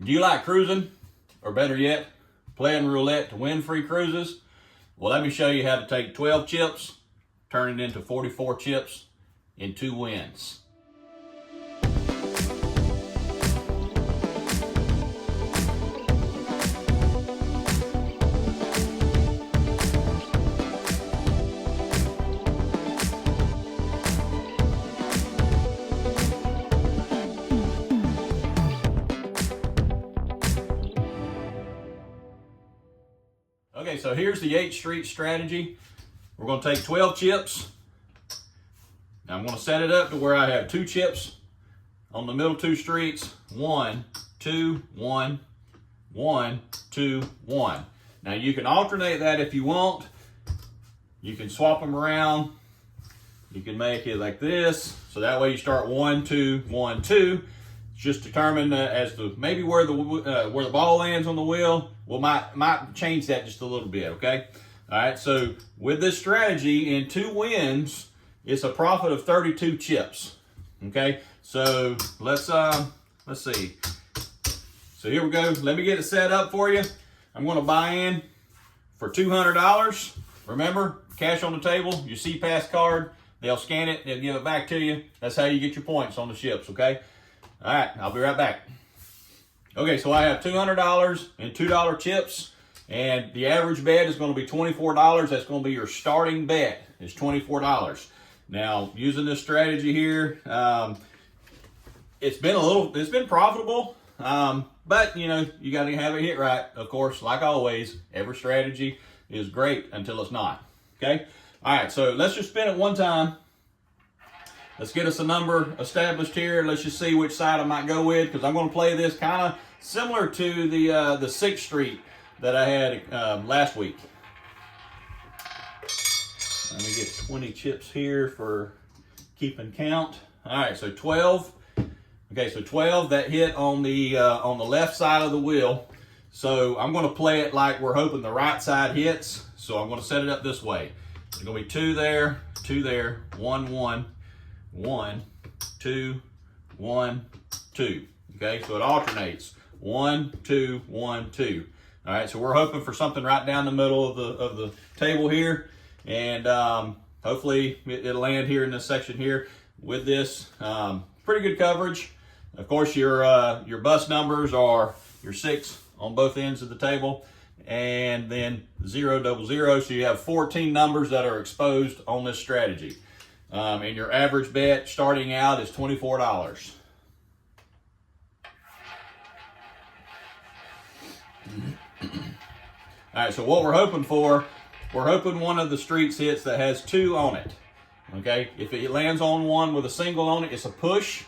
Do you like cruising? Or better yet, playing roulette to win free cruises? Well, let me show you how to take 12 chips, turn it into 44 chips in 2 wins. Okay, so here's the 8th Street strategy. We're going to take 12 chips. Now I'm going to set it up to where I have 2 chips on the middle 2 streets. 1, 2, 1, 1, 2, 1. Now you can alternate that if you want. You can swap them around. You can make it like this. So that way you start 1, 2, 1, 2. Just determine as to maybe where the ball lands on the wheel. Well, might change that just a little bit, okay? All right, so with this strategy, in 2 wins, it's a profit of 32 chips, okay? So let's see. So here we go. Let me get it set up for you. I'm going to buy in for $200. Remember, cash on the table, your C-Pass card. They'll scan it, they'll give it back to you. That's how you get your points on the chips, okay? All right, I'll be right back. Okay, so I have $200 in $2 chips, and the average bet is going to be $24. That's going to be your starting bet, is $24. Now, using this strategy here, it's been profitable, but you know, you got to have it hit right. Of course, like always, every strategy is great until it's not. Okay, all right, so let's just spin it one time. Let's get us a number established here. Let's just see which side I might go with, because I'm going to play this kind of similar to the 6th Street that I had last week. Let me get 20 chips here for keeping count. All right, so 12. Okay, so 12, that hit on the left side of the wheel. So I'm going to play it like we're hoping the right side hits. So I'm going to set it up this way. There's going to be 2 there, 1, 1. 1, 2, 1, 2. Okay, so it alternates. 1, 2, 1, 2. All right, so we're hoping for something right down the middle of the table here, and hopefully it'll land here in this section here with this. Pretty good coverage. Of course, your bus numbers are your 6 on both ends of the table, and then 0, 0, 0. So you have 14 numbers that are exposed on this strategy. And your average bet starting out is $24. All right, so what we're hoping for, we're hoping one of the streets hits that has 2 on it. Okay, if it lands on one with a single on it, it's a push.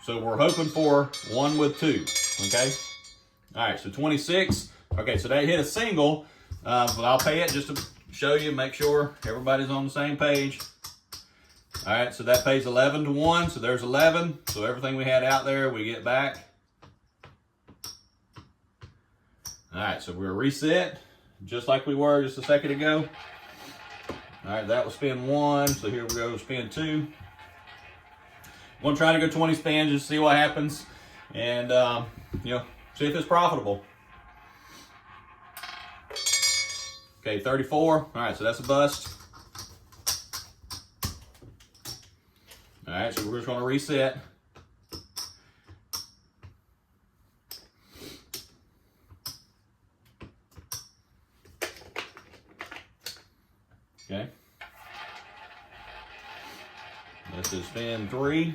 So we're hoping for one with 2. Okay, all right, so 26. Okay, so that hit a single, but I'll pay it just to show you, make sure everybody's on the same page. All right, so that pays 11 to 1, so there's 11. So everything we had out there, we get back. All right, so we're reset, just like we were just a second ago. All right, that was spin 1, so here we go, spin 2. I'm gonna try to go 20 spins, just see what happens, and you know, see if it's profitable. Okay, 34, all right, so that's a bust. All right, so we're just going to reset. Okay. This is spin 3.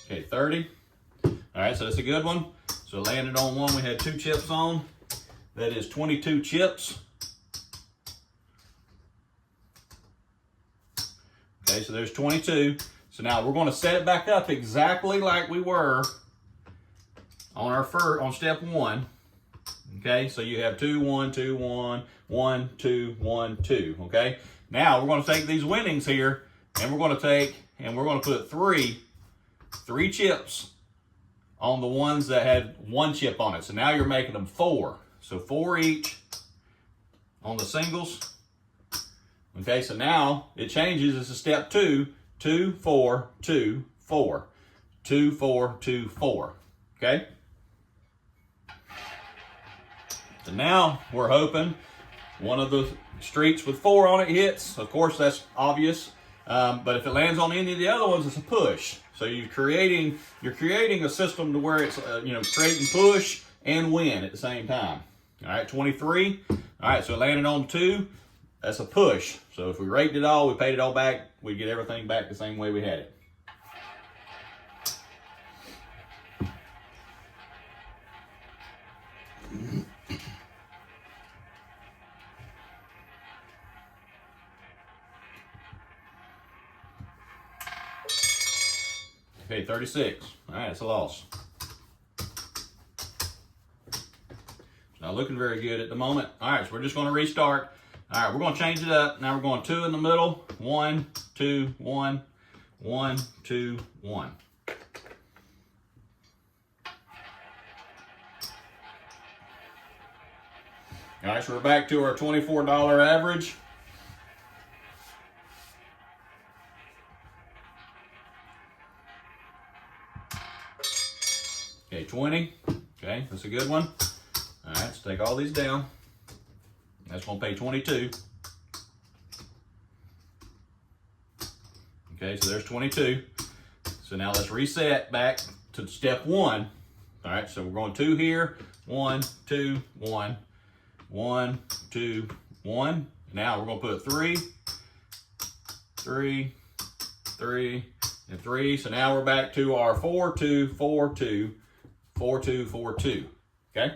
Okay, 30. All right, so that's a good one. So landed on one we had 2 chips on. That is 22 chips. Okay, so there's 22. So now we're going to set it back up exactly like we were on on step 1. Okay, so you have 2, 1, 2, 1, 1, 2, 1, 2. Okay, now we're going to take these winnings here, and we're going to put 3 chips on the ones that had 1 chip on it. So now you're making them 4. So 4 each on the singles. Okay, so now it changes. It's a step 2, 2, 4, 2, 4, 2, 4, 2, 4. Okay? So now we're hoping one of the streets with 4 on it hits. Of course, that's obvious. But if it lands on any of the other ones, it's a push. So you're creating a system to where it's creating push and win at the same time. All right, 23. All right, so it landed on 2. That's a push. So if we raked it all, we paid it all back, we get everything back the same way we had it. Okay, 36. All right, it's a loss. It's not looking very good at the moment. All right, so we're just going to restart. All right, we're going to change it up. Now we're going 2 in the middle. 1, 2, 1, 1, 2, 1. All right, so we're back to our $24 average. Okay, 20. Okay, that's a good one. All right, let's take all these down. That's going to pay 22. Okay, so there's 22. So now let's reset back to step 1. All right, so we're going 2 here. 1, 2, 1. 1, 2, 1. Now we're going to put 3, 3, 3, and 3. So now we're back to our 4, 2, 4, 2, 4, 2, 4, 2. Okay?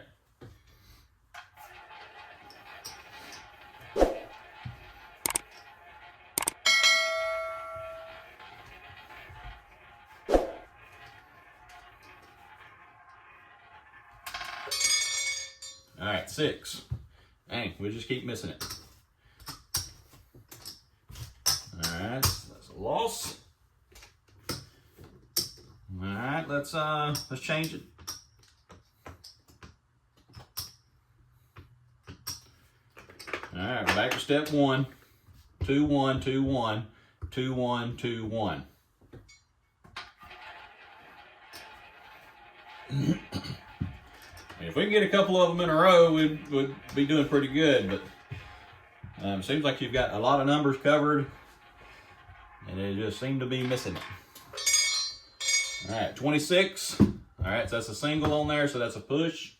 All right, 6. Dang, we just keep missing it. All right, that's a loss. All right, let's change it. All right, back to step 1. 2, 1, 2, 1, 2, 1, 2, 1. If we can get a couple of them in a row, we'd be doing pretty good. But seems like you've got a lot of numbers covered, and they just seem to be missing it. All right, 26. All right, so that's a single on there, so that's a push.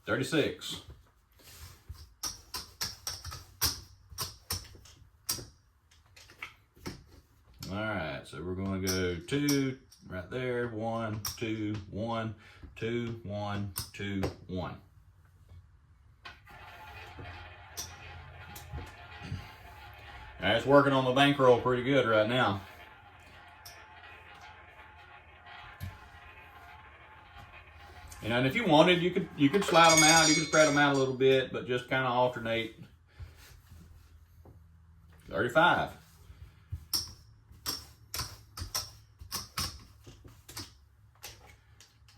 $36. All right, so we're going to go 2 right there. 1, 2, 1, 2, 1, 2, 1. All right, it's working on the bankroll pretty good right now. And if you wanted, you could slide them out, you could spread them out a little bit, but just kind of alternate. 35.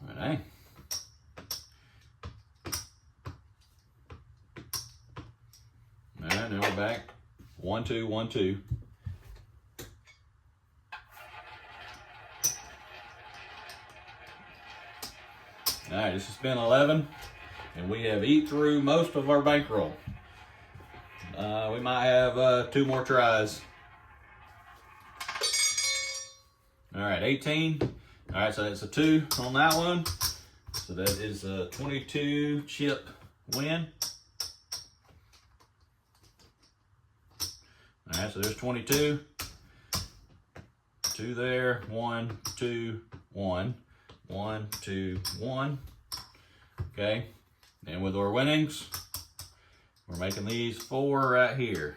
All right. All right, now we're back. 1, 2, 1, 2. All right, this has been 11, and we have eat through most of our bankroll. We might have 2 more tries. All right, 18. All right, so that's a 2 on that one. So that is a 22 chip win. All right, so there's 22. 2 there. 1, 2, 1. 1, 2, 1. Okay, and with our winnings, we're making these 4 right here.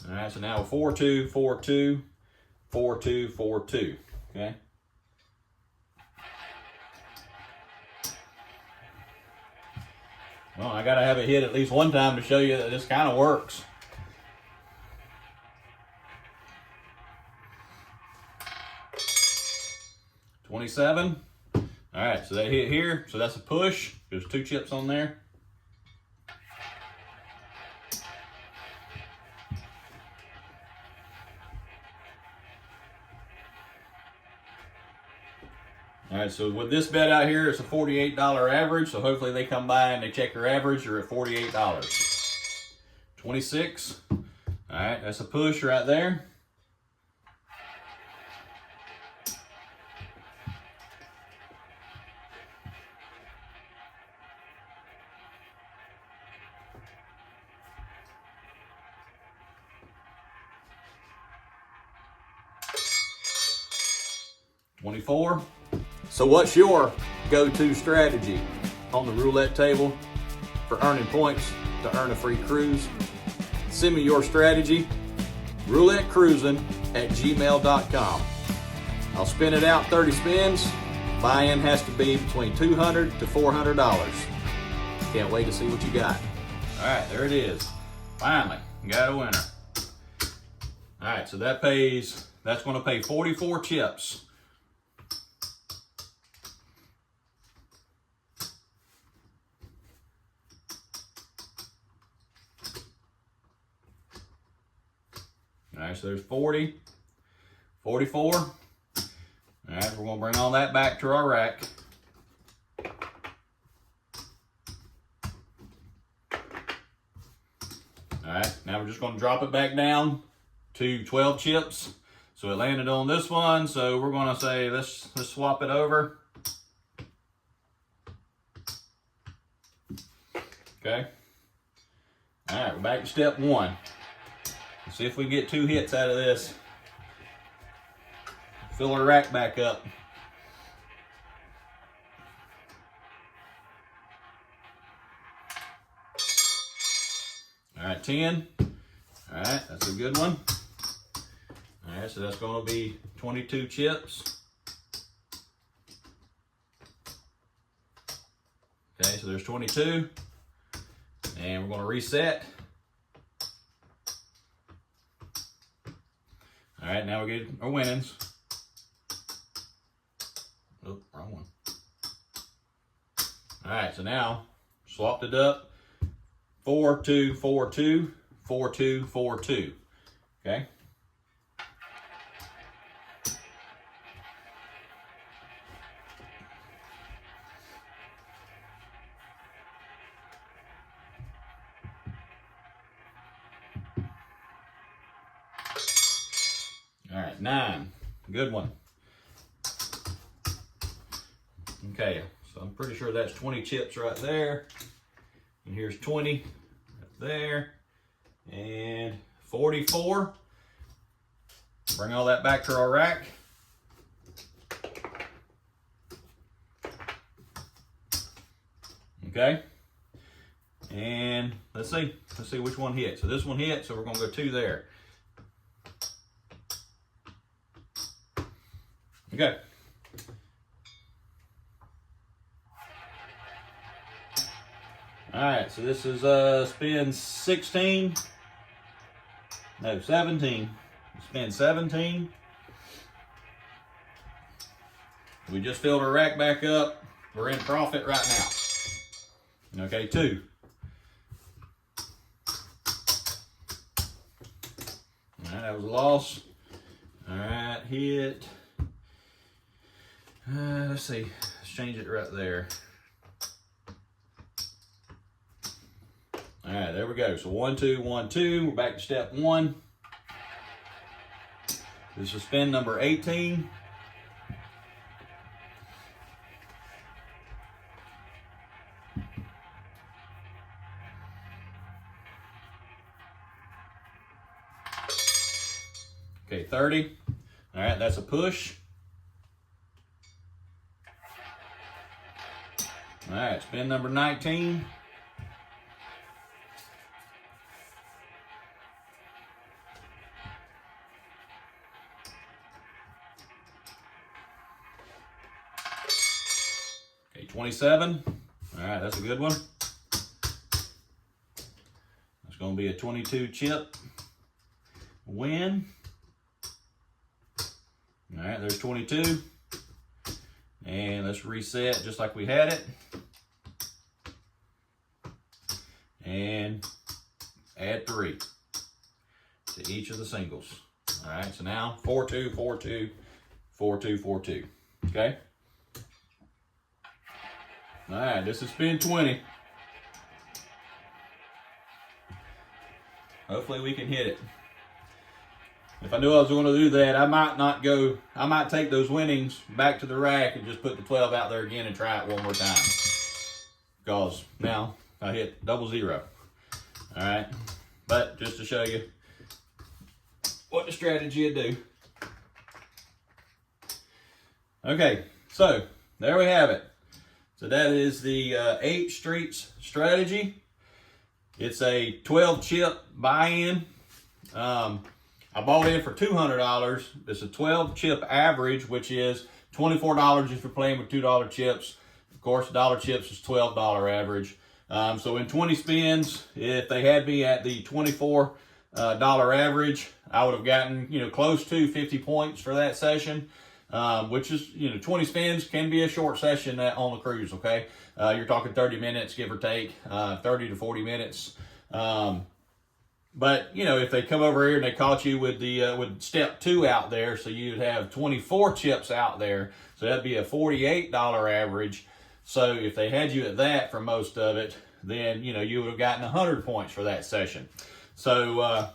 All right, so now 4, 2, 4, 2, 4, 2, 4, 2. Okay. Well, I gotta have it hit at least one time to show you that this kind of works. $27. All right, so they hit here, so that's a push. There's 2 chips on there. All right, so with this bet out here, it's a $48 average, so hopefully they come by and they check your average, you're at $48. 26. All right, that's a push right there. $24. So what's your go-to strategy on the roulette table for earning points to earn a free cruise? Send me your strategy, roulettecruisin@gmail.com. I'll spin it out 30 spins. Buy-in has to be between $200 to $400. Can't wait to see what you got. All right, there it is. Finally, got a winner. All right, so that's going to pay 44 chips. All right, so there's 40, 44. All right, we're gonna bring all that back to our rack. All right, now we're just gonna drop it back down to 12 chips. So it landed on this one, so we're gonna say, let's swap it over. Okay. All right, we're back to step 1. See if we can get 2 hits out of this. Fill our rack back up. All right, 10. All right, that's a good one. All right, so that's going to be 22 chips. Okay, so there's 22. And we're going to reset. All right, now we get our winnings. Oh, wrong one. All right, so now swapped it up. 4, 2, 4, 2, 4, 2, 4, 2. Okay. All right, 9. Good one. Okay, so I'm pretty sure that's 20 chips right there. And here's 20 right there. And 44. Bring all that back to our rack. Okay. And let's see which one hit. So this one hit, so we're gonna go 2 there. Okay. All right, so this is spin 16. No, 17. Spin 17. We just filled our rack back up. We're in profit right now. Okay, 2. All right, that was a loss. All right, hit. Let's see. Let's change it right there. All right, there we go. So 1, 2, 1, 2. We're back to step 1. This is spin number 18. Okay, 30. All right, that's a push. All right, spin number 19. Okay, 27. All right, that's a good one. going to be a 22 chip win. All right, there's 22. And let's reset just like we had it. And add 3 to each of the singles. All right, so now 4, 2, 4, 2, 4, 2, 4, 2. Okay? All right, this is spin 20. Hopefully we can hit it. If I knew I was going to do that, I might take those winnings back to the rack and just put the 12 out there again and try it one more time. Because now I hit 00. All right, but just to show you what the strategy would do. Okay, so there we have it. So that is the 8 Streets strategy. It's a 12 chip buy-in. I bought in for $200. It's a 12 chip average, which is $24 if you're playing with $2 chips. Of course, $1 chips is $12 average. So in 20 spins, if they had me at the $24 average, I would have gotten, close to 50 points for that session, which is, 20 spins can be a short session on the cruise, okay? You're talking 30 minutes, give or take, 30 to 40 minutes. But, if they come over here and they caught you with the with step 2 out there, so you'd have 24 chips out there, so that'd be a $48 average. So if they had you at that for most of it, then, you would have gotten 100 points for that session. So,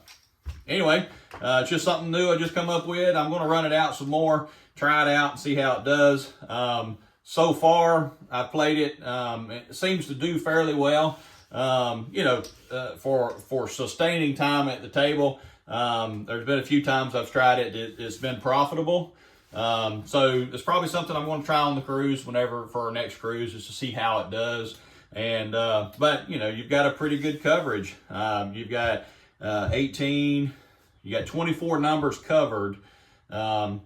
anyway, it's just something new I just come up with. I'm going to run it out some more, try it out and see how it does. So far, I played it. It seems to do fairly well. For sustaining time at the table. There's been a few times I've tried it. It's been profitable. So it's probably something I'm going to try on the cruise for our next cruise, just to see how it does. And, but you've got a pretty good coverage. You've got, 18, you got 24 numbers covered. So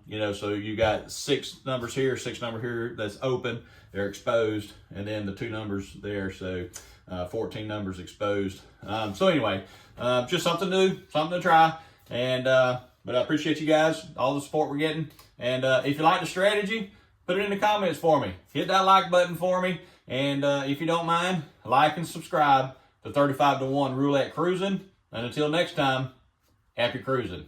you got 6 numbers here, 6 numbers here that's open, they're exposed, and then the 2 numbers there. So 14 numbers exposed. So anyway, just something new, something to try. And but I appreciate you guys, all the support we're getting. And if you like the strategy, put it in the comments for me. Hit that like button for me. And if you don't mind, like and subscribe to 35 to 1 Roulette Cruising. And until next time, happy cruising.